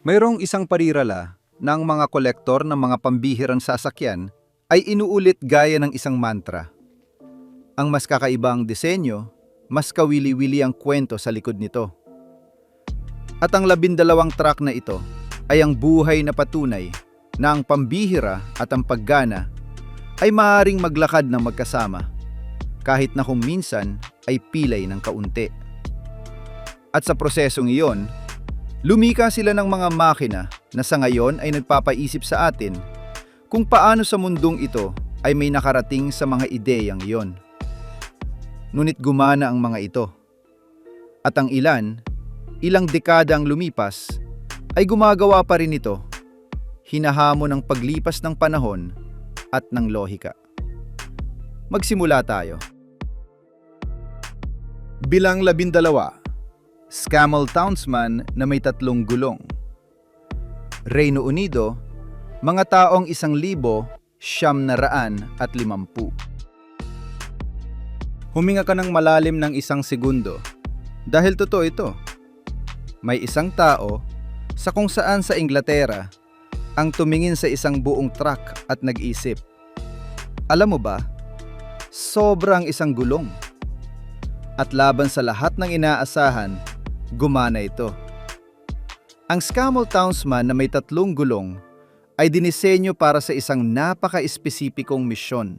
Mayroong isang parirala na ang mga kolektor ng mga pambihirang sasakyan ay inuulit gaya ng isang mantra. Ang mas kakaibang disenyo, mas kawili-wili ang kwento sa likod nito. At ang 12 truck na ito ay ang buhay na patunay na ang pambihira at ang paggana ay maaaring maglakad ng magkasama kahit na kung minsan ay pilay ng kaunti. At sa prosesong iyon, lumika sila ng mga makina na sa ngayon ay nagpapaisip sa atin kung paano sa mundong ito ay may nakarating sa mga ideyang iyon. Ngunit gumana ang mga ito. At ang ilang dekada ang lumipas, ay gumagawa pa rin ito, hinahamon ng paglipas ng panahon at ng lohika. Magsimula tayo. Bilang 12, Scamel Townsman na may 3 gulong. Reino Unido, mga taong 1,950. Huminga ka ng malalim ng 1 segundo dahil totoo ito. May isang tao sa kung saan sa Inglaterra ang tumingin sa isang buong truck at nag-isip. Alam mo ba, sobrang 1 gulong. At laban sa lahat ng inaasahan, gumana ito. Ang Scamel Townsman na may 3 gulong ay dinisenyo para sa isang napaka-espesipikong misyon.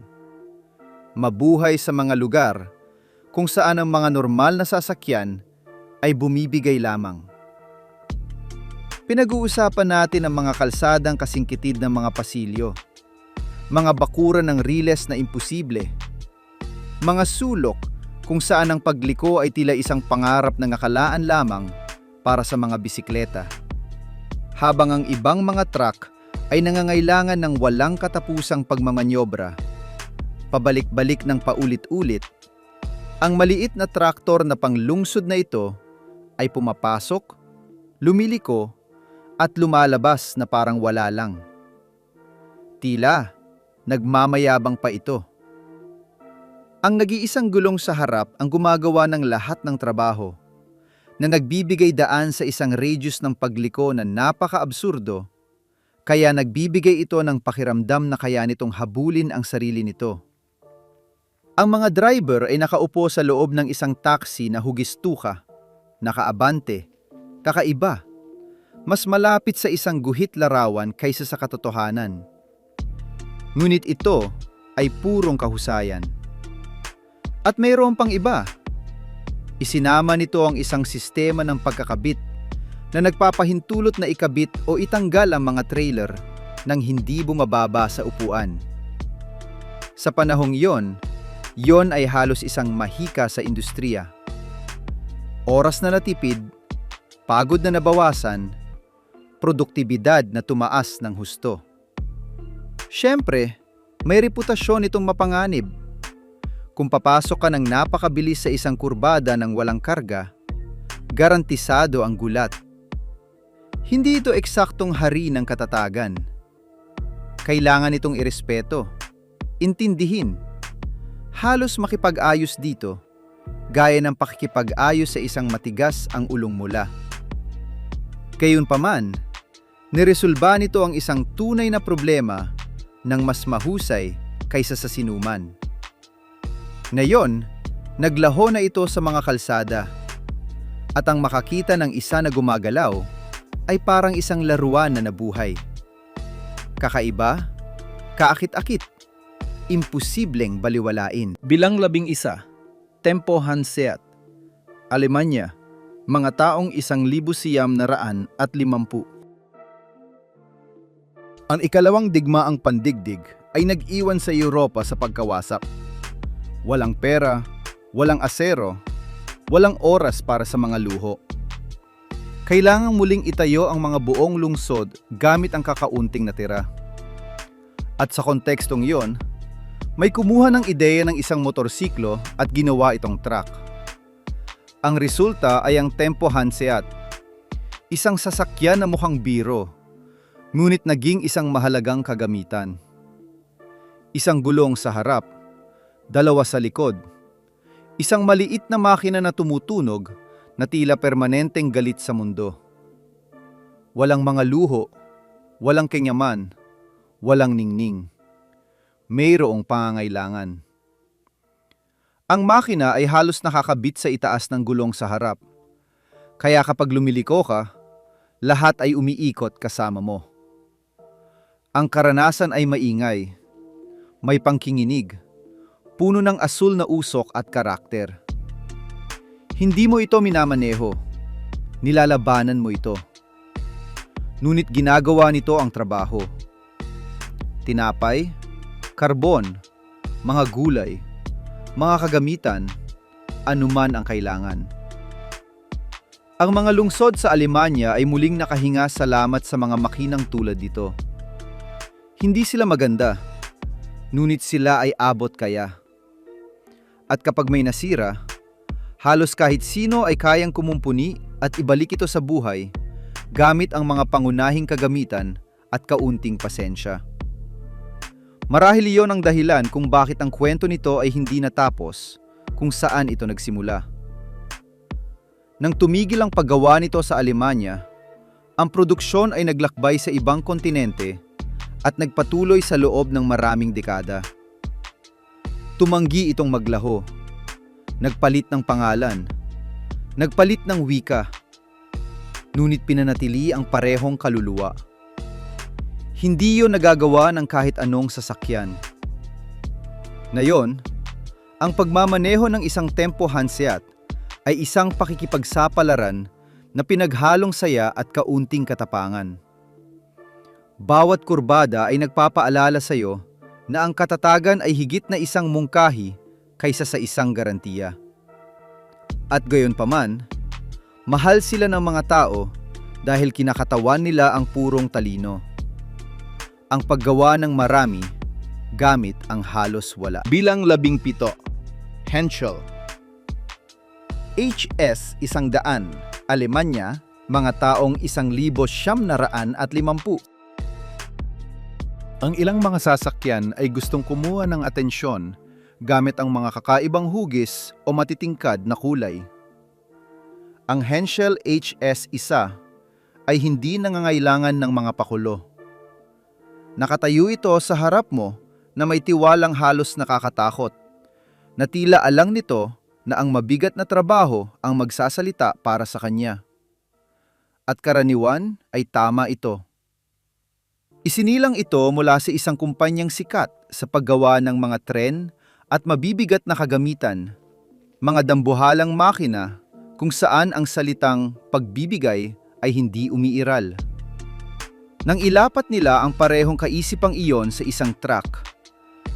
Mabuhay sa mga lugar kung saan ang mga normal na sasakyan ay bumibigay lamang. Pinag-uusapan natin ang mga kalsadang kasingkitid ng mga pasilyo, mga bakuran ng riles na imposible, mga sulok kung saan ang pagliko ay tila isang pangarap na nakalaan lamang para sa mga bisikleta, habang ang ibang mga truck ay nangangailangan ng walang katapusang pagmamanyobra. Pabalik-balik ng paulit-ulit, ang maliit na traktor na panglungsod na ito ay pumapasok, lumiliko, at lumalabas na parang wala lang. Tila, nagmamayabang pa ito. Ang nag-iisang gulong sa harap ang gumagawa ng lahat ng trabaho, na nagbibigay daan sa isang radius ng pagliko na napaka-absurdo, kaya nagbibigay ito ng pakiramdam na kaya nitong habulin ang sarili nito. Ang mga driver ay nakaupo sa loob ng isang taxi na hugistuka, nakaabante, kakaiba, mas malapit sa isang guhit larawan kaysa sa katotohanan. Ngunit ito ay purong kahusayan. At mayroon pang iba. Isinama nito ang isang sistema ng pagkakabit na nagpapahintulot na ikabit o itanggal ang mga trailer nang hindi bumababa sa upuan. Sa panahong yon ay halos isang mahika sa industriya. Oras na natipid, pagod na nabawasan, produktibidad na tumaas ng husto. Siyempre, may reputasyon itong mapanganib. Kung papasok ka ng napakabilis sa isang kurbada ng walang karga, garantisado ang gulat. Hindi ito eksaktong hari ng katatagan. Kailangan itong irespeto, intindihin, halos makipag-ayos dito, gaya ng pakikipag-ayos sa isang matigas ang ulong mula. Gayunpaman, niresolba nito ang isang tunay na problema ng mas mahusay kaysa sa sinuman. Ngayon, naglaho na ito sa mga kalsada, at ang makakita ng isa na gumagalaw ay parang isang laruan na nabuhay. Kakaiba, kaakit-akit, imposibleng baliwalain. Bilang 11, Tempo Hanseat, Alemanya, mga taong 1,950. Ang ikalawang digmaang pandigdig ay nag-iwan sa Europa sa pagkawasak. Walang pera, walang asero, walang oras para sa mga luho. Kailangang muling itayo ang mga buong lungsod gamit ang kakaunting natira. At sa kontekstong iyon, may kumuha ng ideya ng isang motorsiklo at ginawa itong truck. Ang resulta ay ang Tempo Hanseat, isang sasakyan na mukhang biro, ngunit naging isang mahalagang kagamitan. Isang gulong sa harap, 2 sa likod, isang maliit na makina na tumutunog na tila permanenteng galit sa mundo. Walang mga luho, walang kinyaman, walang ningning. Mayroong pangangailangan. Ang makina ay halos nakakabit sa itaas ng gulong sa harap. Kaya kapag lumiliko ka, lahat ay umiikot kasama mo. Ang karanasan ay maingay, may pangkinginig, puno ng asul na usok at karakter. Hindi mo ito minamaneho, nilalabanan mo ito. Ngunit ginagawa nito ang trabaho. Tinapay, karbon, mga gulay, mga kagamitan, anuman ang kailangan. Ang mga lungsod sa Alemanya ay muling nakahinga salamat sa mga makinang tulad dito. Hindi sila maganda, ngunit sila ay abot kaya. At kapag may nasira, halos kahit sino ay kayang kumumpuni at ibalik ito sa buhay gamit ang mga pangunahing kagamitan at kaunting pasensya. Marahil iyon ang dahilan kung bakit ang kwento nito ay hindi natapos kung saan ito nagsimula. Nang tumigil ang paggawa nito sa Alemanya, ang produksyon ay naglakbay sa ibang kontinente at nagpatuloy sa loob ng maraming dekada. Tumanggi itong maglaho, nagpalit ng pangalan, nagpalit ng wika, ngunit pinanatili ang parehong kaluluwa. Hindi yun nagagawa ng kahit anong sasakyan. Ngayon, ang pagmamaneho ng isang Tempo Hanseat ay isang pakikipagsapalaran na pinaghalong saya at kaunting katapangan. Bawat kurbada ay nagpapaalala sa iyo na ang katatagan ay higit na isang mungkahi kaysa sa isang garantiya. At gayunpaman, mahal sila ng mga tao dahil kinakatawan nila ang purong talino. Ang paggawa ng marami gamit ang halos wala. Bilang 17, Henschel. HS 100, Alemanya, mga taong 1,950. Ang ilang mga sasakyan ay gustong kumuha ng atensyon gamit ang mga kakaibang hugis o matitingkad na kulay. Ang Henschel HS1 ay hindi nangangailangan ng mga pakulo. Nakatayo ito sa harap mo na may tiwalang halos nakakatakot, na tila alang nito na ang mabigat na trabaho ang magsasalita para sa kanya. At karaniwan ay tama ito. Isinilang ito mula sa isang kumpanyang sikat sa paggawa ng mga tren at mabibigat na kagamitan, mga dambuhalang makina kung saan ang salitang pagbibigay ay hindi umiiral. Nang ilapat nila ang parehong kaisipang iyon sa isang truck,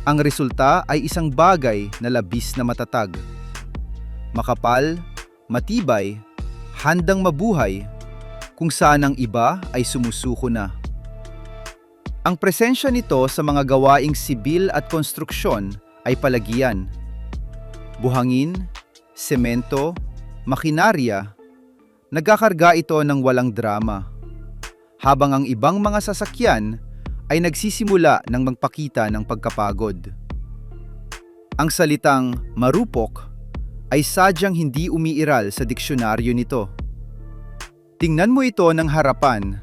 ang resulta ay isang bagay na labis na matatag. Makapal, matibay, handang mabuhay, kung saan ang iba ay sumusuko na. Ang presensya nito sa mga gawaing sibil at konstruksyon ay palagian. Buhangin, semento, makinarya, nagkakarga ito ng walang drama. Habang ang ibang mga sasakyan ay nagsisimula ng magpakita ng pagkapagod. Ang salitang marupok ay sadyang hindi umiiral sa diksyonaryo nito. Tingnan mo ito ng harapan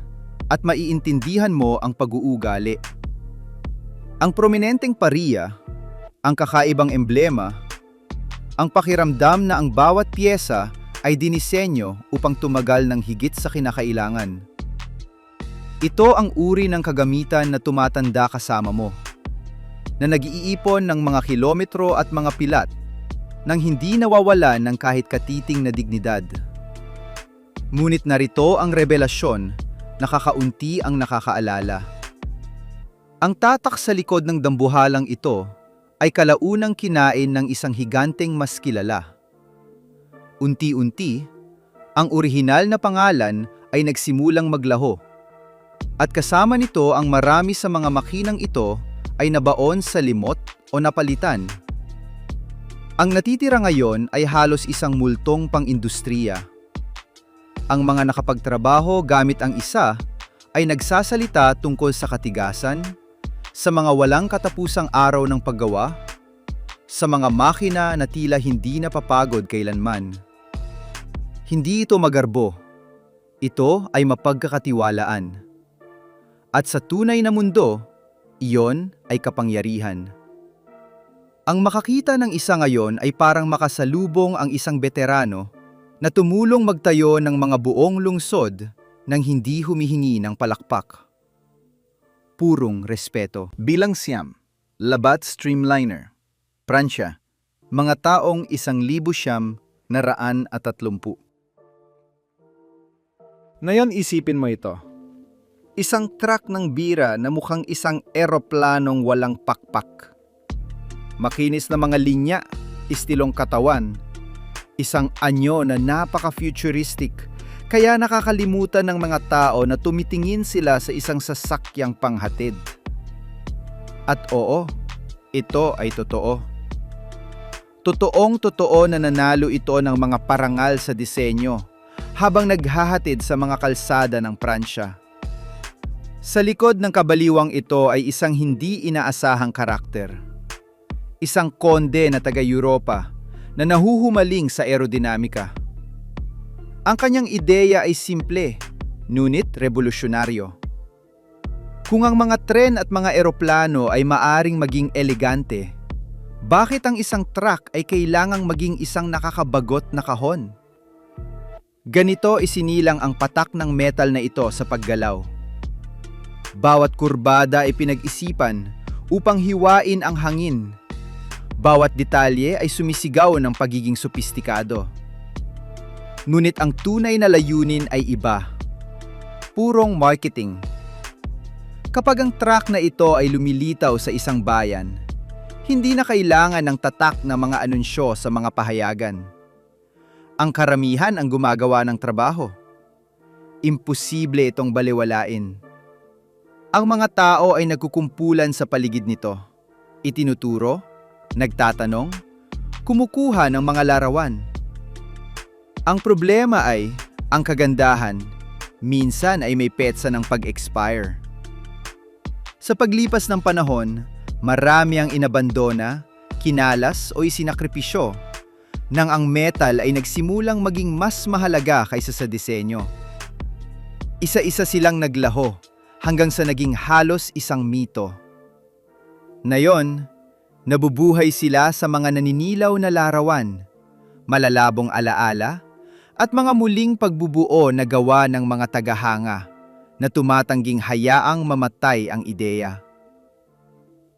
at maiintindihan mo ang pag-uugali. Ang prominenteng pariya, ang kakaibang emblema, ang pakiramdam na ang bawat piyesa ay dinisenyo upang tumagal ng higit sa kinakailangan. Ito ang uri ng kagamitan na tumatanda kasama mo, na nag-iipon ng mga kilometro at mga pilat nang hindi nawawalan ng kahit katiting na dignidad. Ngunit narito ang revelasyon na kakaunti ang nakakaalala. Ang tatak sa likod ng dambuhalang ito ay kalaunang kinain ng isang higanteng mas kilala. Unti-unti, ang orihinal na pangalan ay nagsimulang maglaho, at kasama nito ang marami sa mga makinang ito ay nabaon sa limot o napalitan. Ang natitira ngayon ay halos isang multong pang-industriya. Ang mga nakapagtrabaho gamit ang isa ay nagsasalita tungkol sa katigasan, sa mga walang katapusang araw ng paggawa, sa mga makina na tila hindi napapagod kailanman. Hindi ito magarbo, Ito ay mapagkakatiwalaan. At sa tunay na mundo, iyon ay kapangyarihan. Ang makakita ng isa ngayon ay parang makasalubong ang isang veterano na tumulong magtayo ng mga buong lungsod nang hindi humihingi ng palakpak. Purong respeto. Bilang siyam, Labat Streamliner, Pransya, mga taong 1,930. Ngayon isipin mo ito. Isang truck ng bira na mukhang isang eroplanong walang pakpak. Makinis na mga linya, istilong katawan. Isang anyo na napaka-futuristic, kaya nakakalimutan ng mga tao na tumitingin sila sa isang sasakyang panghatid. At oo, ito ay totoo. Totoong-totoo na nanalo ito ng mga parangal sa disenyo habang naghahatid sa mga kalsada ng Pransya. Sa likod ng kabaliwang ito ay isang hindi inaasahang karakter. Isang konde na taga-Europa na nahuhumaling sa aerodinamika. Ang kanyang ideya ay simple, ngunit revolusyonaryo. Kung ang mga tren at mga eroplano ay maaring maging elegante, bakit ang isang truck ay kailangang maging isang nakakabagot na kahon? Ganito isinilang ang patak ng metal na ito sa paggalaw. Bawat kurbada ay pinag-isipan upang hiwain ang hangin. Bawat detalye ay sumisigaw ng pagiging sopistikado. Ngunit ang tunay na layunin ay iba. Purong marketing. Kapag ang truck na ito ay lumilitaw sa isang bayan, hindi na kailangan ng tatak na mga anunsyo sa mga pahayagan. Ang karamihan ang gumagawa ng trabaho. Imposible itong balewalain. Ang mga tao ay nagkukumpulan sa paligid nito. Itinuturo, nagtatanong, kumukuha ng mga larawan. Ang problema ay, ang kagandahan, minsan ay may petsa ng pag-expire. Sa paglipas ng panahon, marami ang inabandona, kinalas o isinakripisyo nang ang metal ay nagsimulang maging mas mahalaga kaysa sa disenyo. Isa-isa silang naglaho hanggang sa naging halos isang mito. Ngayon, nabubuhay sila sa mga naninilaw na larawan, malalabong alaala, at mga muling pagbubuo na gawa ng mga tagahanga na tumatangging hayaang mamatay ang ideya.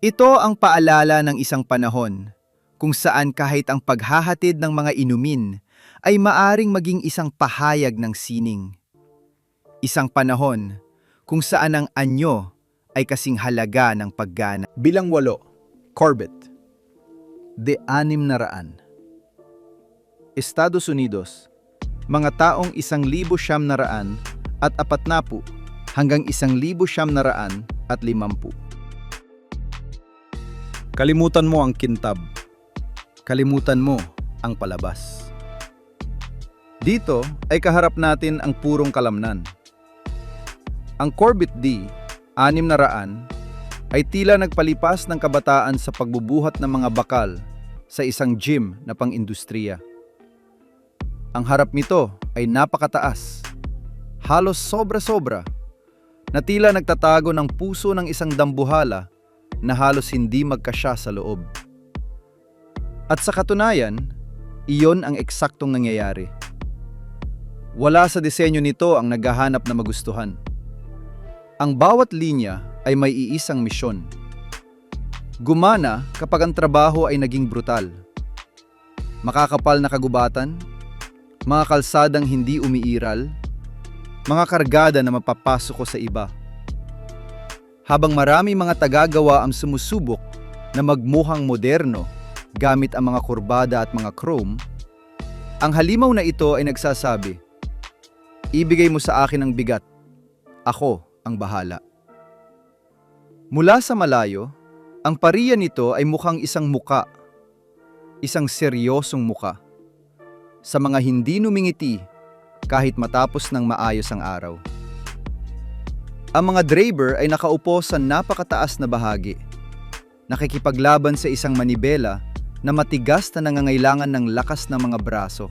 Ito ang paalala ng isang panahon kung saan kahit ang paghahatid ng mga inumin ay maaring maging isang pahayag ng sining. Isang panahon kung saan ang anyo ay kasing halaga ng paggana. Bilang 8, Corvette, de 600. Estados Unidos, mga taong 1,940 hanggang 1,950. Kalimutan mo ang kintab. Kalimutan mo ang palabas. Dito ay kaharap natin ang purong kalamnan. Ang Corvette D, 600, ay tila nagpalipas ng kabataan sa pagbubuhat ng mga bakal sa isang gym na pang-industriya. Ang harap nito ay napakataas, halos sobra-sobra, na tila nagtatago ng puso ng isang dambuhala na halos hindi magkasya sa loob. At sa katunayan, iyon ang eksaktong nangyayari. Wala sa disenyo nito ang naghahanap na magustuhan. Ang bawat linya ay may iisang misyon. Gumana kapag ang trabaho ay naging brutal. Makakapal na kagubatan, mga kalsadang hindi umiiral, mga kargada na mapapasok ko sa iba. Habang marami mga tagagawa ang sumusubok na magmukhang moderno gamit ang mga kurbada at mga chrome, ang halimaw na ito ay nagsasabi, "Ibigay mo sa akin ang bigat, ako ang bahala." Mula sa malayo, ang pariya nito ay mukhang isang muka, isang seryosong muka, sa mga hindi numingiti kahit matapos ng maayos ang araw. Ang mga driver ay nakaupo sa napakataas na bahagi, nakikipaglaban sa isang manibela na matigas na nangangailangan ng lakas ng mga braso.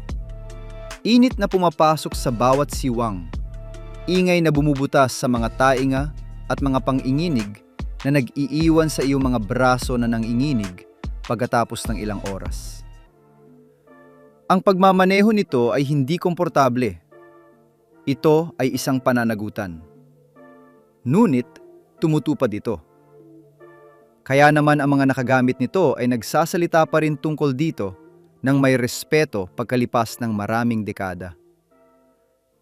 Init na pumapasok sa bawat siwang, Ingay na bumubutas sa mga tainga at mga panginginig na nag-iiwan sa iyong mga braso na nanginginig pagkatapos ng ilang oras. Ang pagmamaneho nito ay hindi komportable. Ito ay isang pananagutan. Ngunit, tumutupad ito. Kaya naman ang mga nakagamit nito ay nagsasalita pa rin tungkol dito ng may respeto pagkalipas ng maraming dekada.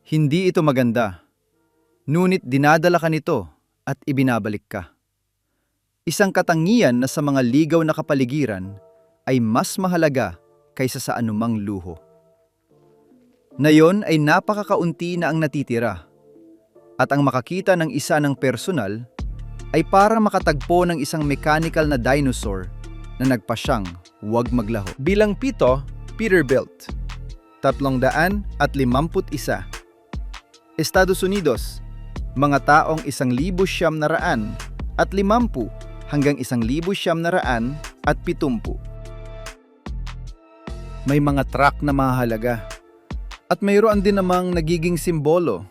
Hindi ito maganda, ngunit dinadala ka nito at ibinabalik ka. Isang katangian na sa mga ligaw na kapaligiran ay mas mahalaga kaysa sa anumang luho. Ngayon ay napakakaunti na ang natitira, at ang makakita ng isa ng personal ay para makatagpo ng isang mechanical na dinosaur na nagpasyang huwag maglaho. Bilang 7, Peterbilt, 351. Estados Unidos, mga taong 1,950 hanggang 1,970. May mga truck na mahalaga at mayroon din namang nagiging simbolo.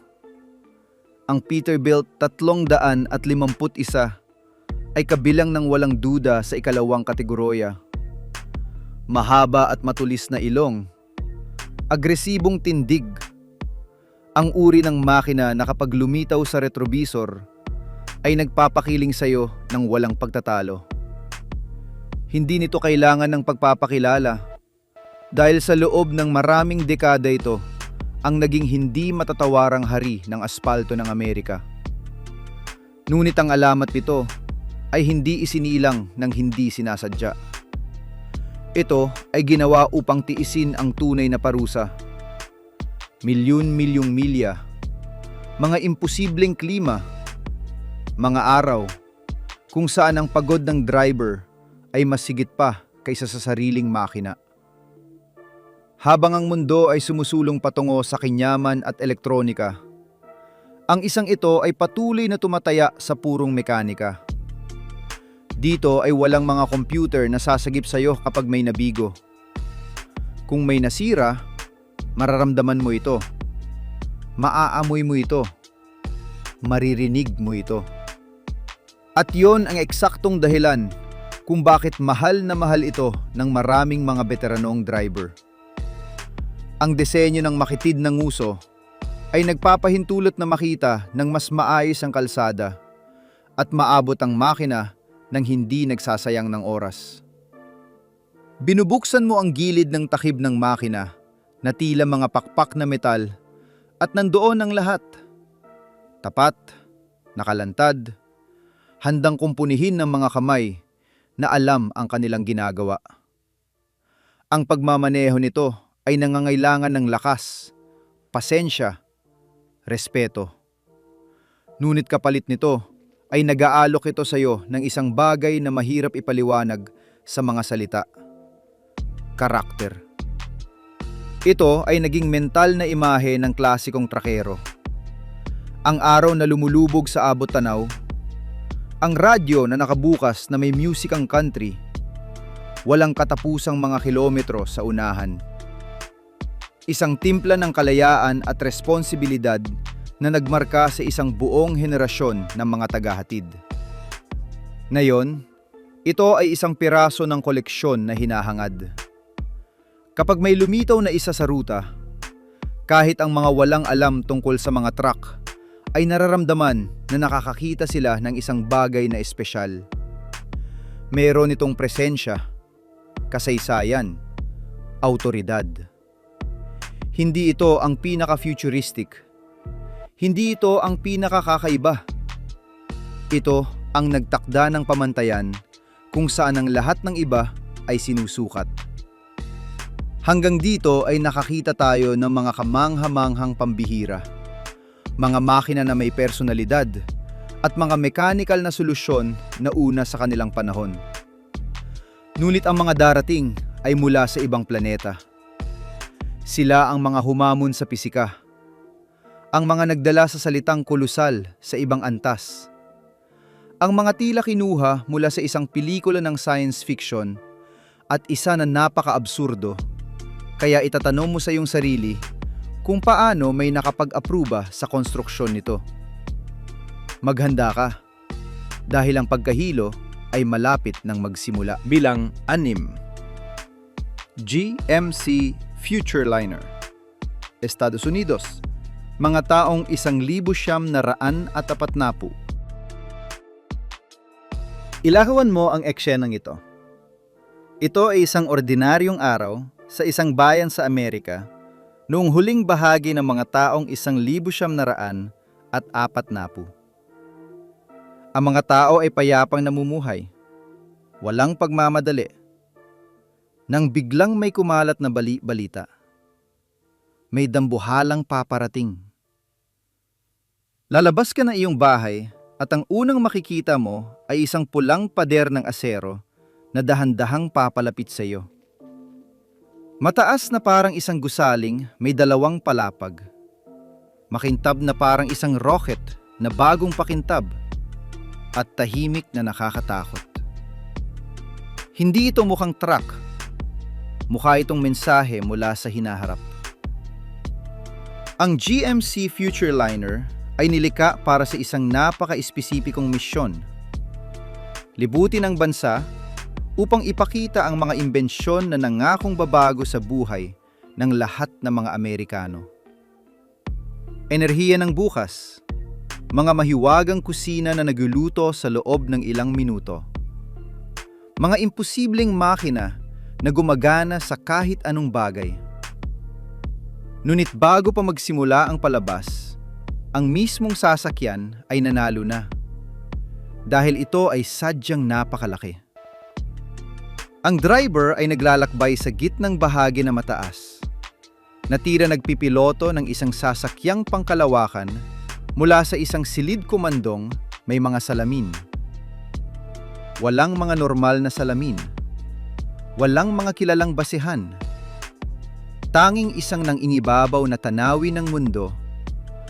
Ang Peterbilt 351 ay kabilang ng walang duda sa ikalawang kategorya. Mahaba at matulis na ilong, agresibong tindig, ang uri ng makina na kapag lumitaw sa retrovisor ay nagpapakiling sayo ng walang pagtatalo. Hindi nito kailangan ng pagpapakilala dahil sa loob ng maraming dekada ito ang naging hindi matatawarang hari ng aspalto ng Amerika. Ngunit ang alamat nito ay hindi isinilang ng hindi sinasadya. Ito ay ginawa upang tiisin ang tunay na parusa. Milyon-milyong milya, mga imposibleng klima, mga araw kung saan ang pagod ng driver ay mas higit pa kaysa sa sariling makina. Habang ang mundo ay sumusulong patungo sa kinyaman at elektronika, ang isang ito ay patuloy na tumataya sa purong mekanika. Dito ay walang mga computer na sasagip sa iyo kapag may nabigo. Kung may nasira, mararamdaman mo ito. Maaamoy mo ito. Maririnig mo ito. At yon ang eksaktong dahilan kung bakit mahal na mahal ito ng maraming mga veteranong driver. Ang disenyo ng makitid na nguso ay nagpapahintulot na makita ng mas maayos ang kalsada at maabot ang makina ng hindi nagsasayang ng oras. Binubuksan mo ang gilid ng takib ng makina na tila mga pakpak na metal at nandoon ang lahat. Tapat, nakalantad, handang kumpunihin ng mga kamay na alam ang kanilang ginagawa. Ang pagmamaneho nito ay nangangailangan ng lakas, pasensya, respeto. Ngunit kapalit nito ay nag-aalok ito sa iyo ng isang bagay na mahirap ipaliwanag sa mga salita. Karakter. Ito ay naging mental na imahe ng klasikong trakero. Ang araw na lumulubog sa abot tanaw, ang radyo na nakabukas na may music ang country, walang katapusang mga kilometro sa unahan. Isang timpla ng kalayaan at responsibilidad na nagmarka sa isang buong henerasyon ng mga tagahatid. Ngayon, ito ay isang piraso ng koleksyon na hinahangad. Kapag may lumitaw na isa sa ruta, kahit ang mga walang alam tungkol sa mga truck, ay nararamdaman na nakakakita sila ng isang bagay na espesyal. Meron itong presensya, kasaysayan, autoridad. Hindi ito ang pinaka-futuristic. Hindi ito ang pinakakakaiba. Ito ang nagtakda ng pamantayan kung saan ang lahat ng iba ay sinusukat. Hanggang dito ay nakakita tayo ng mga kamangha-manghang pambihira, mga makina na may personalidad at mga mechanical na solusyon na una sa kanilang panahon. Ngunit ang mga darating ay mula sa ibang planeta. Sila ang mga humamon sa pisika, ang mga nagdala sa salitang kolusal sa ibang antas, ang mga tila kinuha mula sa isang pelikula ng science fiction at isa na napaka-absurdo, kaya itatanong mo sa iyong sarili kung paano may nakapag-aproba sa konstruksyon nito. Maghanda ka, dahil ang pagkahilo ay malapit ng magsimula. Bilang 6. GMC Futureliner, Estados Unidos. Mga taong 1,940. Ilahawan mo ang eksenang ito. Ito ay isang ordinaryong araw sa isang bayan sa Amerika noong huling bahagi ng mga taong 1,940. Ang mga tao ay payapang namumuhay. Walang pagmamadali. Nang biglang may kumalat na balita. May dambuhalang paparating. Lalabas ka ng iyong bahay at ang unang makikita mo ay isang pulang pader ng asero na dahan-dahang papalapit sa iyo. Mataas na parang isang gusaling, may 2 palapag. Makintab na parang isang rocket na bagong pakintab. At tahimik na nakakatakot. Hindi ito mukhang truck. Mukha itong mensahe mula sa hinaharap. Ang GMC Futureliner ay nilikha para sa isang napaka-espesipikong misyon. Libutin ang bansa upang ipakita ang mga imbensyon na nangakong babago sa buhay ng lahat ng mga Amerikano. Enerhiya ng bukas. Mga mahiwagang kusina na nagluluto sa loob ng ilang minuto. Mga imposibleng makina na gumagana sa kahit anong bagay. Ngunit bago pa magsimula ang palabas, ang mismong sasakyan ay nanalo na. Dahil ito ay sadyang napakalaki. Ang driver ay naglalakbay sa gitnang bahagi na mataas. Natira nagpipiloto ng isang sasakyang pangkalawakan mula sa isang silid komandong may mga salamin. Walang mga normal na salamin. Walang mga kilalang basehan. Tanging isang nang-inibabaw na tanawin ng mundo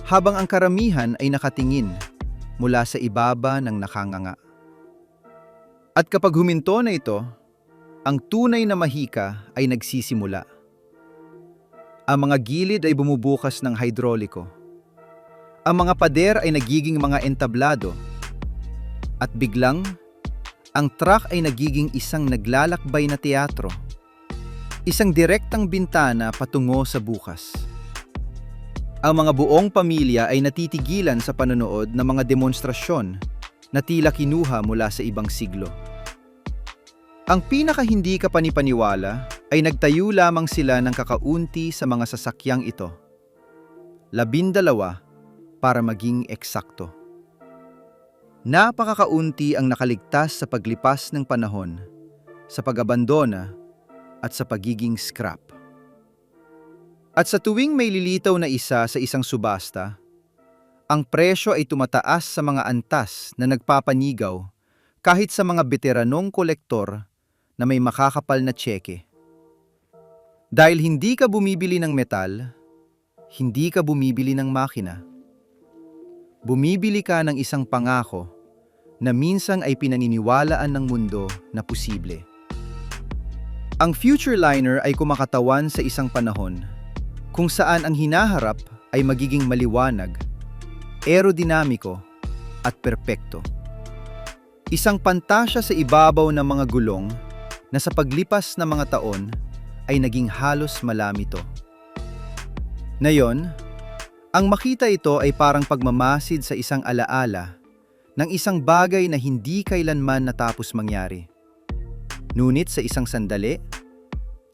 habang ang karamihan ay nakatingin mula sa ibaba ng nakanganga. At kapag huminto na ito, ang tunay na mahika ay nagsisimula. Ang mga gilid ay bumubukas ng hidroliko. Ang mga pader ay nagiging mga entablado. At biglang, ang truck ay nagiging isang naglalakbay na teatro. Isang direktang bintana patungo sa bukas. Ang mga buong pamilya ay natitigilan sa panonood ng mga demonstrasyon na tila kinuha mula sa ibang siglo. Ang pinaka-hindi kapanipaniwala ay nagtayo lamang sila ng kakaunti sa mga sasakyang ito. 12 para maging eksakto. Napakakaunti ang nakaligtas sa paglipas ng panahon, sa pag-abandona at sa pagiging scrap. At sa tuwing may lilitaw na isa sa isang subasta, ang presyo ay tumataas sa mga antas na nagpapanigaw kahit sa mga veteranong kolektor na may makakapal na tseke. Dahil hindi ka bumibili ng metal, hindi ka bumibili ng makina. Bumibili ka ng isang pangako na minsan ay pinaniniwalaan ng mundo na posible. Ang Futureliner ay kumakatawan sa isang panahon kung saan ang hinaharap ay magiging maliwanag, aerodinamiko at perpekto. Isang pantasya sa ibabaw ng mga gulong na sa paglipas ng mga taon ay naging halos malamito. Ngayon, ang makita ito ay parang pagmamasid sa isang alaala ng isang bagay na hindi kailanman natapos mangyari. Ngunit sa isang sandali,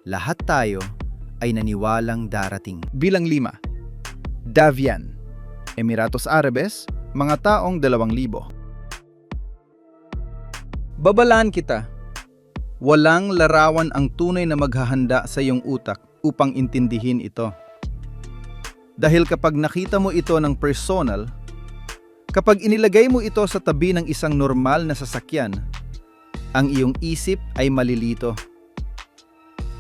lahat tayo ay naniwalang darating. Bilang 5. Davian, Emiratos Arabes, mga taong 2,000. Babalaan kita. Walang larawan ang tunay na maghahanda sa iyong utak upang intindihin ito. Dahil kapag nakita mo ito ng personal, kapag inilagay mo ito sa tabi ng isang normal na sasakyan, ang iyong isip ay malilito.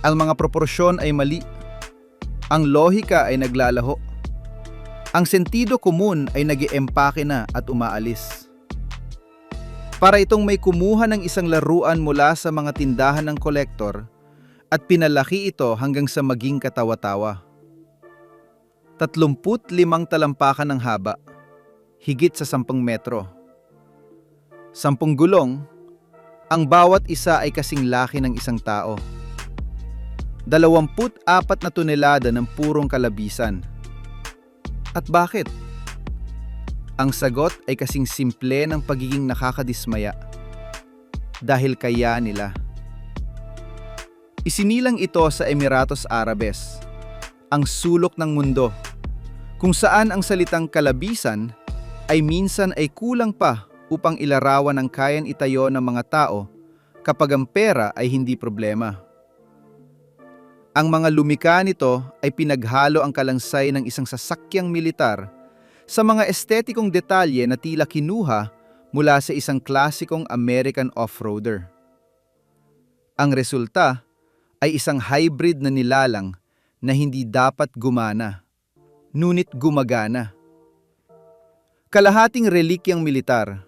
Ang mga proporsyon ay mali. Ang lohika ay naglalaho. Ang sentido komun ay nag-iempake na at umaalis. Para itong may kumuha ng isang laruan mula sa mga tindahan ng kolektor at pinalaki ito hanggang sa maging katawa-tawa. 35 talampakan ng haba, higit sa 10 metro. 10 gulong, ang bawat isa ay kasing laki ng isang tao. 24 na tonelada ng purong kalabisan. At bakit? Ang sagot ay kasing simple ng pagiging nakakadismaya. Dahil kaya nila. Isinilang ito sa Emiratos Arabes, ang sulok ng mundo, kung saan ang salitang kalabisan ay minsan ay kulang pa upang ilarawan ang kayang itayo ng mga tao kapag ang pera ay hindi problema. Ang mga lumikha nito ay pinaghalo ang kalansay ng isang sasakyang militar sa mga estetikong detalye na tila kinuha mula sa isang klasikong American off-roader. Ang resulta ay isang hybrid na nilalang na hindi dapat gumana, ngunit gumagana. Kalahating relikyang militar,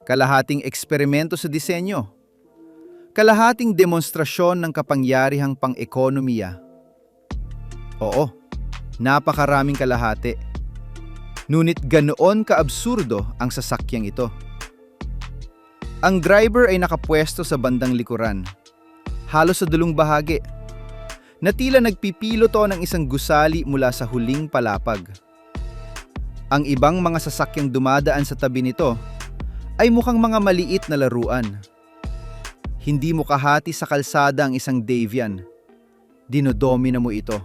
kalahating eksperimento sa disenyo, kalahating demonstrasyon ng kapangyarihang pang-ekonomiya. Oo, napakaraming kalahati. Ngunit ganoon kaabsurdo ang sasakyang ito. Ang driver ay nakapwesto sa bandang likuran, halos sa dulong bahagi, na tila nagpipiloto ng isang gusali mula sa huling palapag. Ang ibang mga sasakyang dumadaan sa tabi nito ay mukhang mga maliit na laruan. Hindi mo kahati sa kalsada ang isang Davian. Dinodomina mo ito.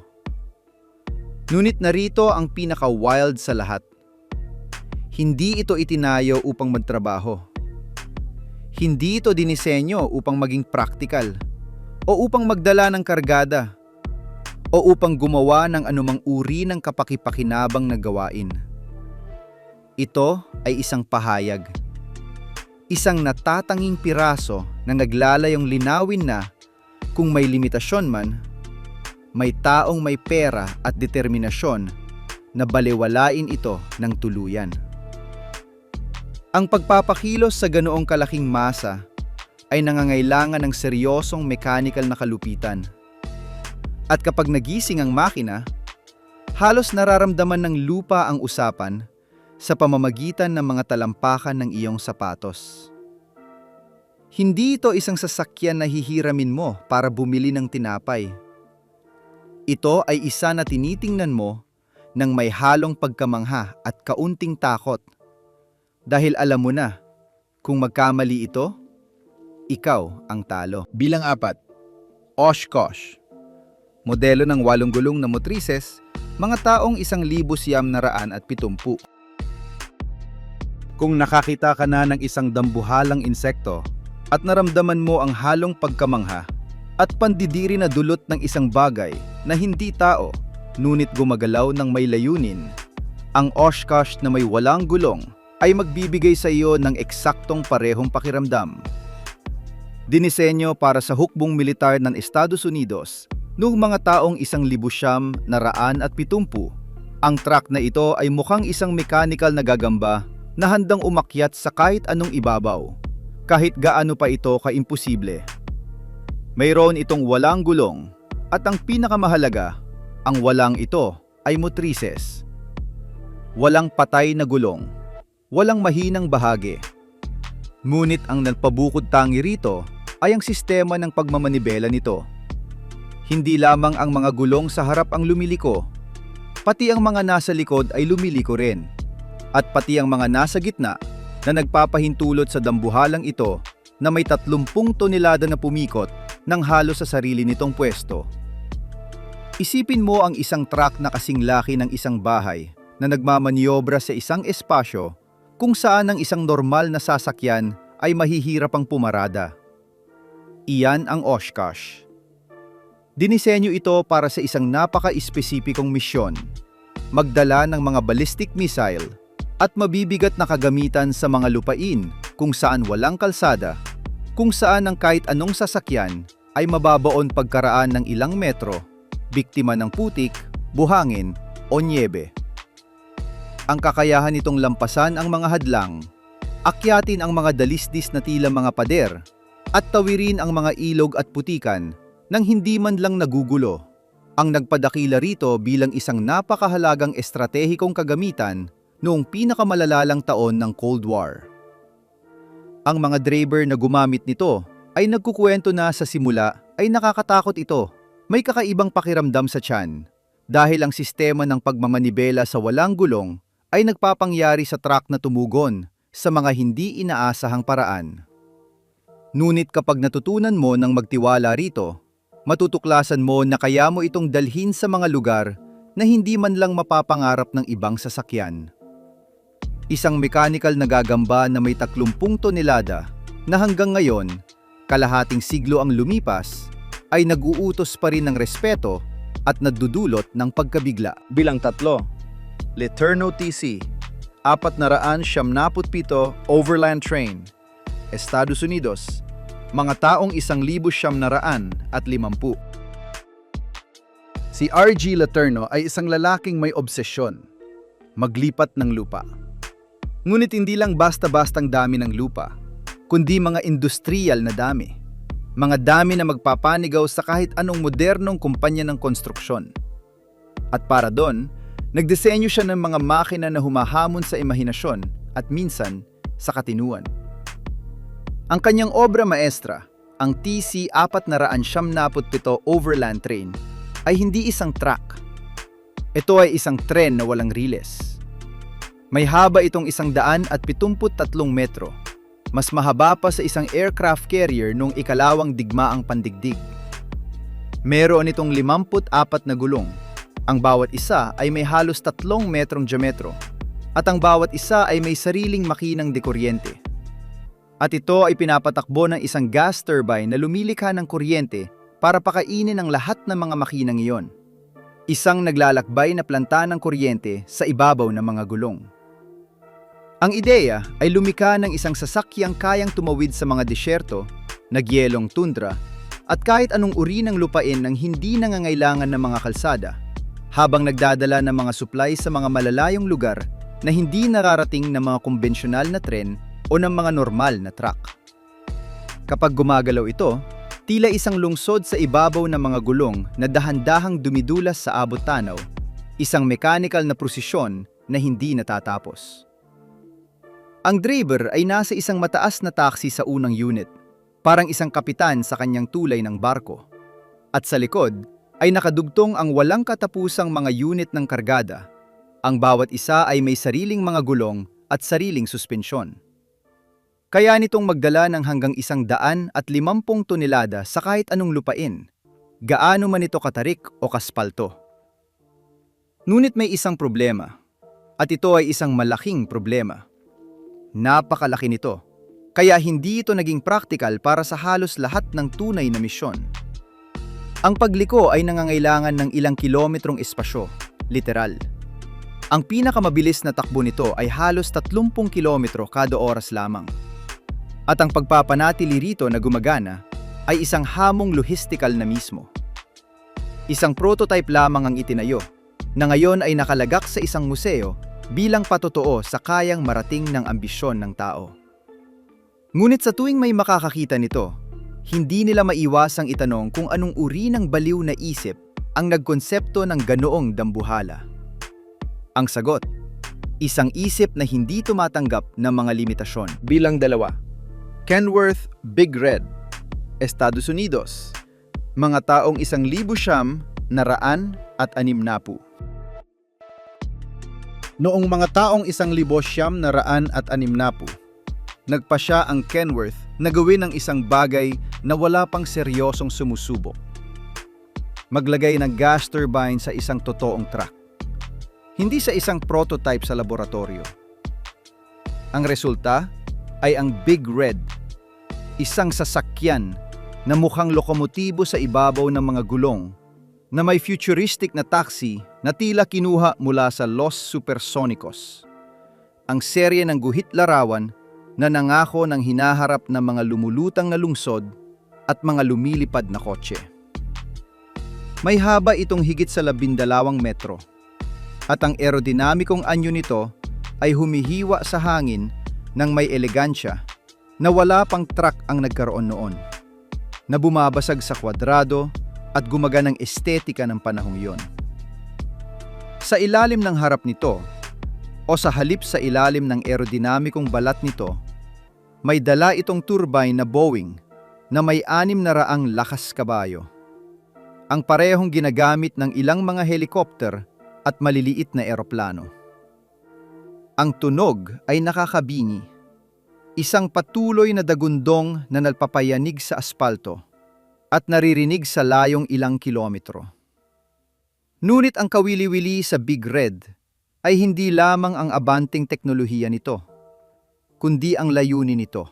Ngunit narito ang pinaka-wild sa lahat. Hindi ito itinayo upang magtrabaho. Hindi ito dinisenyo upang maging praktikal, o upang magdala ng kargada, o upang gumawa ng anumang uri ng kapakipakinabang na gawain. Ito ay isang pahayag. Isang natatanging piraso na naglalayong linawin na kung may limitasyon man, may taong may pera at determinasyon na balewalain ito ng tuluyan. Ang pagpapakilos sa ganoong kalaking masa ay nangangailangan ng seryosong mechanical na kalupitan. At kapag nagising ang makina, halos nararamdaman ng lupa ang usapan sa pamamagitan ng mga talampakan ng iyong sapatos. Hindi ito isang sasakyan na hihiramin mo para bumili ng tinapay. Ito ay isa na tinitingnan mo ng may halong pagkamangha at kaunting takot. Dahil alam mo na, kung magkamali ito, ikaw ang talo. Bilang 4, Oshkosh. Modelo ng 8 gulong na motrises, mga taong 1,970. Kung nakakita ka na ng isang dambuhalang insekto at naramdaman mo ang halong pagkamangha at pandidiri na dulot ng isang bagay na hindi tao, ngunit gumagalaw ng may layunin, ang Oshkosh na may walang gulong ay magbibigay sa iyo ng eksaktong parehong pakiramdam. Dinisenyo para sa hukbong militar ng Estados Unidos noong mga taong 1970, ang truck na ito ay mukhang isang mechanical na gagamba na handang umakyat sa kahit anong ibabaw, kahit gaano pa ito kaimposible. Mayroon itong walang gulong at ang pinakamahalaga, ang walang ito ay motrises. Walang patay na gulong, walang mahinang bahagi. Ngunit ang nagpabukod tangi rito ay ang sistema ng pagmamanibela nito. Hindi lamang ang mga gulong sa harap ang lumiliko, pati ang mga nasa likod ay lumiliko rin. At pati ang mga nasa gitna na nagpapahintulot sa dambuhalang ito na may 30 tonelada na pumikot ng halos sa sarili nitong pwesto. Isipin mo ang isang truck na kasing laki ng isang bahay na nagmamaniobra sa isang espasyo kung saan ang isang normal na sasakyan ay mahihirapang pumarada. Iyan ang Oshkosh. Dinisenyo ito para sa isang napaka-espesipikong misyon, magdala ng mga ballistic missile at mabibigat na kagamitan sa mga lupain kung saan walang kalsada, kung saan ang kahit anong sasakyan ay mababaon pagkaraan ng ilang metro, biktima ng putik, buhangin o nyebe. Ang kakayahan nitong lampasan ang mga hadlang, akyatin ang mga dalisdis na tila mga pader, at tawirin ang mga ilog at putikan nang hindi man lang nagugulo. ang nagpadakila rito bilang isang napakahalagang estratehikong kagamitan noong pinakamalalalang taon ng Cold War. Ang mga driver na gumamit nito ay nagkukwento na sa simula ay nakakatakot ito. May kakaibang pakiramdam sa tiyan dahil ang sistema ng pagmamanibela sa walang gulong ay nagpapangyari sa truck na tumugon sa mga hindi inaasahang paraan. Ngunit kapag natutunan mo ng magtiwala rito, matutuklasan mo na kaya mo itong dalhin sa mga lugar na hindi man lang mapapangarap ng ibang sasakyan. Isang mechanical na gagamba na may 30 tonelada na hanggang ngayon, kalahating siglo ang lumipas, ay nag-uutos pa rin ng respeto at nadudulot ng pagkabigla. Bilang 3. Leterno TC 477 Overland Train, Estados Unidos, mga taong 1,750. Si R.G. Leterno ay isang lalaking may obsesyon, maglipat ng lupa. Ngunit hindi lang basta-bastang dami ng lupa, kundi mga industrial na dami. Mga dami na magpapanigaw sa kahit anong modernong kumpanya ng konstruksyon. At para doon, nagdisenyo siya ng mga makina na humahamon sa imahinasyon at minsan sa katinuan. Ang kanyang obra maestra, ang TC 477 Overland Train, ay hindi isang truck. Ito ay isang tren na walang riles. May haba itong 173 metro. Mas mahaba pa sa isang aircraft carrier noong ikalawang digmaang pandigdig. Meron itong 54 na gulong. Ang bawat isa ay may halos 3 metrong diametro. At ang bawat isa ay may sariling makinang dekuryente. At ito ay pinapatakbo ng isang gas turbine na lumilikha ng kuryente para pakainin ang lahat ng mga makinang iyon. Isang naglalakbay na planta ng kuryente sa ibabaw ng mga gulong. Ang ideya ay lumikha ng isang sasakyang kayang tumawid sa mga disyerto, nagyelong tundra, at kahit anong uri ng lupain nang hindi nangangailangan ng mga kalsada, habang nagdadala ng mga supply sa mga malalayong lugar na hindi nararating ng mga konbensyonal na tren o ng mga normal na truck. Kapag gumagalaw ito, tila isang lungsod sa ibabaw ng mga gulong na dahan-dahang dumidulas sa abot tanaw, isang mechanical na prosesyon na hindi natatapos. Ang driver ay nasa isang mataas na taxi sa unang unit, parang isang kapitan sa kanyang tulay ng barko. At sa likod ay nakadugtong ang walang katapusang mga unit ng kargada. Ang bawat isa ay may sariling mga gulong at sariling suspensyon. Kaya nitong magdala ng hanggang 150 tonelada sa kahit anong lupain, gaano man ito katarik o kaspalto. Ngunit may isang problema, at ito ay isang malaking problema. Napakalaki nito, kaya hindi ito naging practical para sa halos lahat ng tunay na misyon. Ang pagliko ay nangangailangan ng ilang kilometrong espasyo, literal. Ang pinakamabilis na takbo nito ay halos 30 kilometro kada oras lamang. At ang pagpapanatili rito na gumagana ay isang hamong logistical na mismo. Isang prototype lamang ang itinayo, na ngayon ay nakalagak sa isang museo bilang patotoo sa kayang marating ng ambisyon ng tao. Ngunit sa tuwing may makakakita nito, hindi nila maiwasang itanong kung anong uri ng baliw na isip ang nagkonsepto ng ganoong dambuhala. Ang sagot, isang isip na hindi tumatanggap ng mga limitasyon. Bilang 2. Kenworth Big Red, Estados Unidos, mga taong 1,960. Noong mga taong 1,960, nagpasya ang Kenworth na gawin ang isang bagay na wala pang seryosong sumusubok. Maglagay ng gas turbine sa isang totoong truck. Hindi sa isang prototype sa laboratorio. Ang resulta ay ang Big Red, isang sasakyan na mukhang lokomotibo sa ibabaw ng mga gulong, na may futuristic na taxi na tila kinuha mula sa Los Supersonicos, ang serye ng guhit larawan na nangako ng hinaharap ng mga lumulutang na lungsod at mga lumilipad na kotse. May haba itong higit sa 12 metro, at ang aerodinamikong anyo nito ay humihiwa sa hangin ng may elegansya na wala pang truck ang nagkaroon noon, na bumabasag sa kwadrado at gumaganang estetika ng panahong iyon. Sa ilalim ng harap nito, o sa halip sa ilalim ng aerodinamikong balat nito, may dala itong turbine na Boeing na may 600 lakas kabayo. Ang parehong ginagamit ng ilang mga helikopter at maliliit na eroplano. Ang tunog ay nakakabingi. Isang patuloy na dagundong na nagpapayanig sa aspalto at naririnig sa layong ilang kilometro. Ngunit ang kawili-wili sa Big Red ay hindi lamang ang abanting teknolohiya nito, kundi ang layunin nito.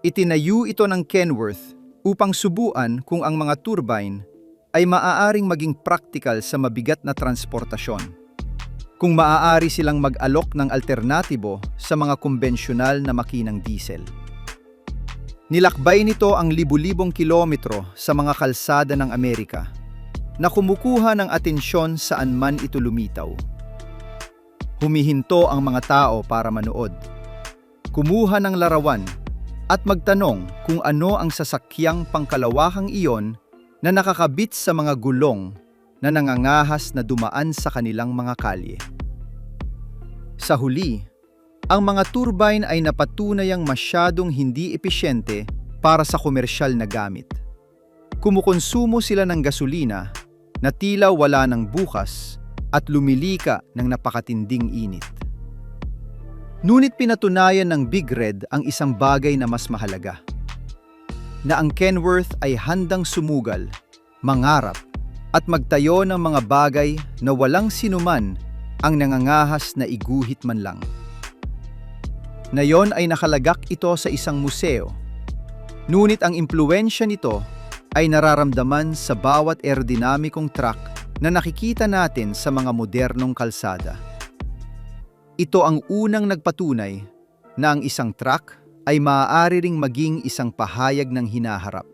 Itinayo ito ng Kenworth upang subuan kung ang mga turbine ay maaaring maging praktikal sa mabigat na transportasyon. Kung maaari silang mag-alok ng alternatibo sa mga kumbensyonal na makinang diesel. Nilakbay nito ang libu-libong kilometro sa mga kalsada ng Amerika na kumukuha ng atensyon saan man ito lumitaw. Humihinto ang mga tao para manood, kumuha ng larawan at magtanong kung ano ang sasakyang pangkalawakang iyon na nakakabit sa mga gulong na nangangahas na dumaan sa kanilang mga kalye. Sa huli, ang mga turbine ay napatunayang masyadong hindi episyente para sa komersyal na gamit. Kumukonsumo sila ng gasolina na tila wala ng bukas at lumilika ng napakatinding init. Ngunit pinatunayan ng Big Red ang isang bagay na mas mahalaga, na ang Kenworth ay handang sumugal, mangarap, at magtayo ng mga bagay na walang sinuman ang nangangahas na iguhit man lang. Ngayon ay nakalagak ito sa isang museo, ngunit ang impluwensya nito ay nararamdaman sa bawat aerodinamikong truck na nakikita natin sa mga modernong kalsada. Ito ang unang nagpatunay na ang isang truck ay maaari ring maging isang pahayag ng hinaharap,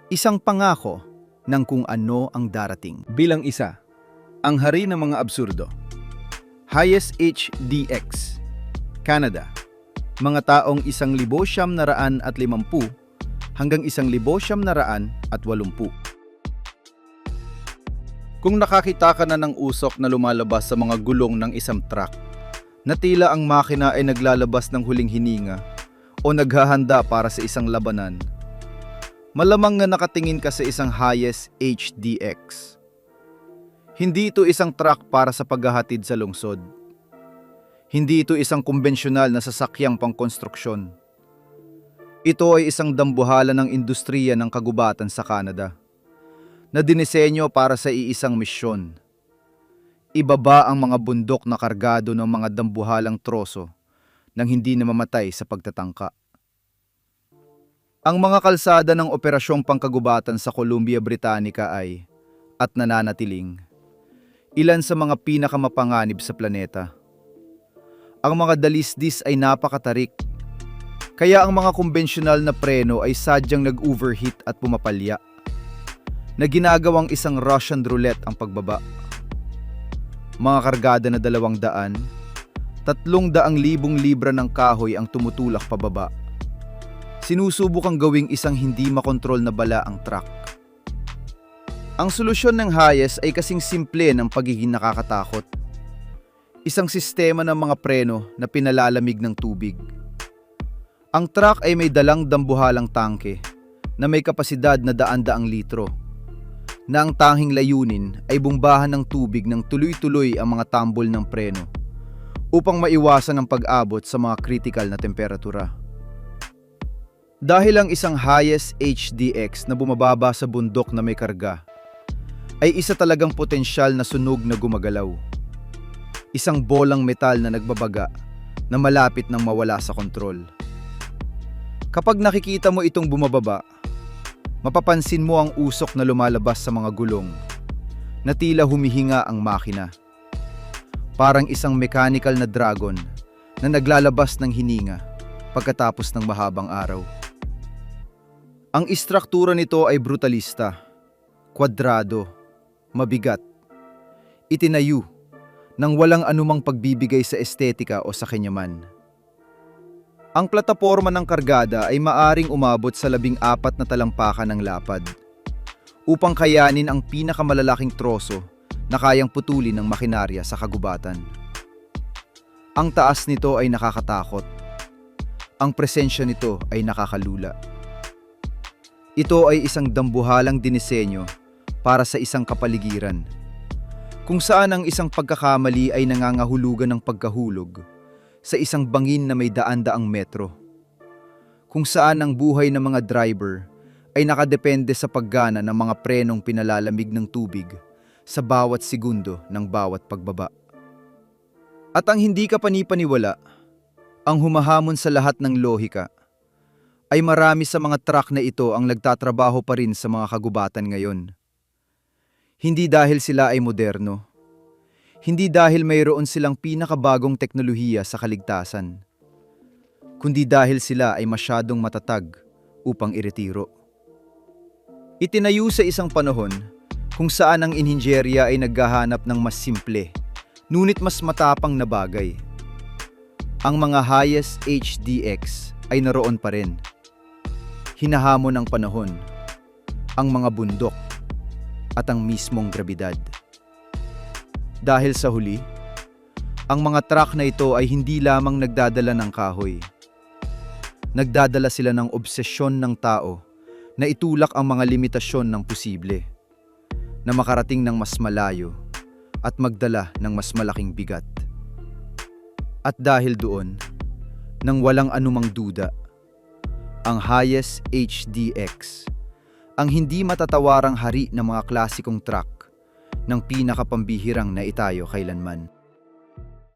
isang pangako ng kung ano ang darating. Bilang isa, ang hari ng mga absurdo. Highest HDX, Canada. Mga taong 1,950 hanggang 1,980. Kung nakakita ka na ng usok na lumalabas sa mga gulong ng isang truck, na tila ang makina ay naglalabas ng huling hininga o naghahanda para sa isang labanan, malamang na nakatingin ka sa isang Highest HDX. Hindi ito isang truck para sa paghahatid sa lungsod. Hindi ito isang kumbensyonal na sasakyang pangkonstruksyon. Ito ay isang dambuhala ng industriya ng kagubatan sa Canada, na dinisenyo para sa iisang misyon. Ibaba ang mga bundok na kargado ng mga dambuhalang troso nang hindi namamatay sa pagtatangka. Ang mga kalsada ng operasyong pangkagubatan sa Columbia Britannica ay, at nananatiling, ilan sa mga pinakamapanganib sa planeta. Ang mga dalisdis ay napakatarik, kaya ang mga kumbensyonal na preno ay sadyang nag-overheat at pumapalya, na ginagawang isang Russian roulette ang pagbaba. Mga kargada na 200, 300,000 libra ng kahoy ang tumutulak pababa. Sinusubukang gawing isang hindi makontrol na bala ang truck. Ang solusyon ng Highest ay kasing simple ng pagiging nakakatakot. Isang sistema ng mga preno na pinalalamig ng tubig. Ang truck ay may dalang dambuhalang tangke na may kapasidad na 100,000 litro, na ang tanging layunin ay bumbahan ng tubig ng tuloy-tuloy ang mga tambol ng preno upang maiwasan ang pag-abot sa mga critical na temperatura. Dahil ang isang Highest HDX na bumababa sa bundok na may karga ay isa talagang potensyal na sunog na gumagalaw. Isang bolang metal na nagbabaga na malapit nang mawala sa kontrol. Kapag nakikita mo itong bumababa, mapapansin mo ang usok na lumalabas sa mga gulong, na tila humihinga ang makina. Parang isang mechanical na dragon na naglalabas ng hininga pagkatapos ng mahabang araw. Ang istruktura nito ay brutalista, kwadrado, mabigat, itinayo nang walang anumang pagbibigay sa estetika o sa kanyaman. Ang plataporma ng kargada ay maaring umabot sa 14 na talampakan ng lapad upang kayanin ang pinakamalalaking troso na kayang putulin ng makinarya sa kagubatan. Ang taas nito ay nakakatakot. Ang presensya nito ay nakakalula. Ito ay isang dambuhalang dinisenyo para sa isang kapaligiran, kung saan ang isang pagkakamali ay nangangahulugan ng pagkahulog sa isang bangin na may daan-daang metro, kung saan ang buhay ng mga driver ay nakadepende sa paggana ng mga prenong pinalalamig ng tubig sa bawat segundo ng bawat pagbaba. At ang hindi ka panipaniwala, ang humahamon sa lahat ng lohika, ay marami sa mga truck na ito ang nagtatrabaho pa rin sa mga kagubatan ngayon. Hindi dahil sila ay moderno, hindi dahil mayroon silang pinakabagong teknolohiya sa kaligtasan, kundi dahil sila ay masyadong matatag upang iretiro. Itinayo sa isang panahon kung saan ang inhinjerya ay naghahanap ng mas simple, ngunit mas matapang na bagay. Ang mga Hayes HDX ay naroon pa rin. Hinahamon ng panahon, ang mga bundok, at ang mismong grabidad. Dahil sa huli, ang mga truck na ito ay hindi lamang nagdadala ng kahoy. Nagdadala sila ng obsesyon ng tao na itulak ang mga limitasyon ng posible, na makarating ng mas malayo at magdala ng mas malaking bigat. At dahil doon, nang walang anumang duda, ang Hayes HDX, ang hindi matatawarang hari ng mga klasikong truck ng pinakapambihirang na itayo kailanman.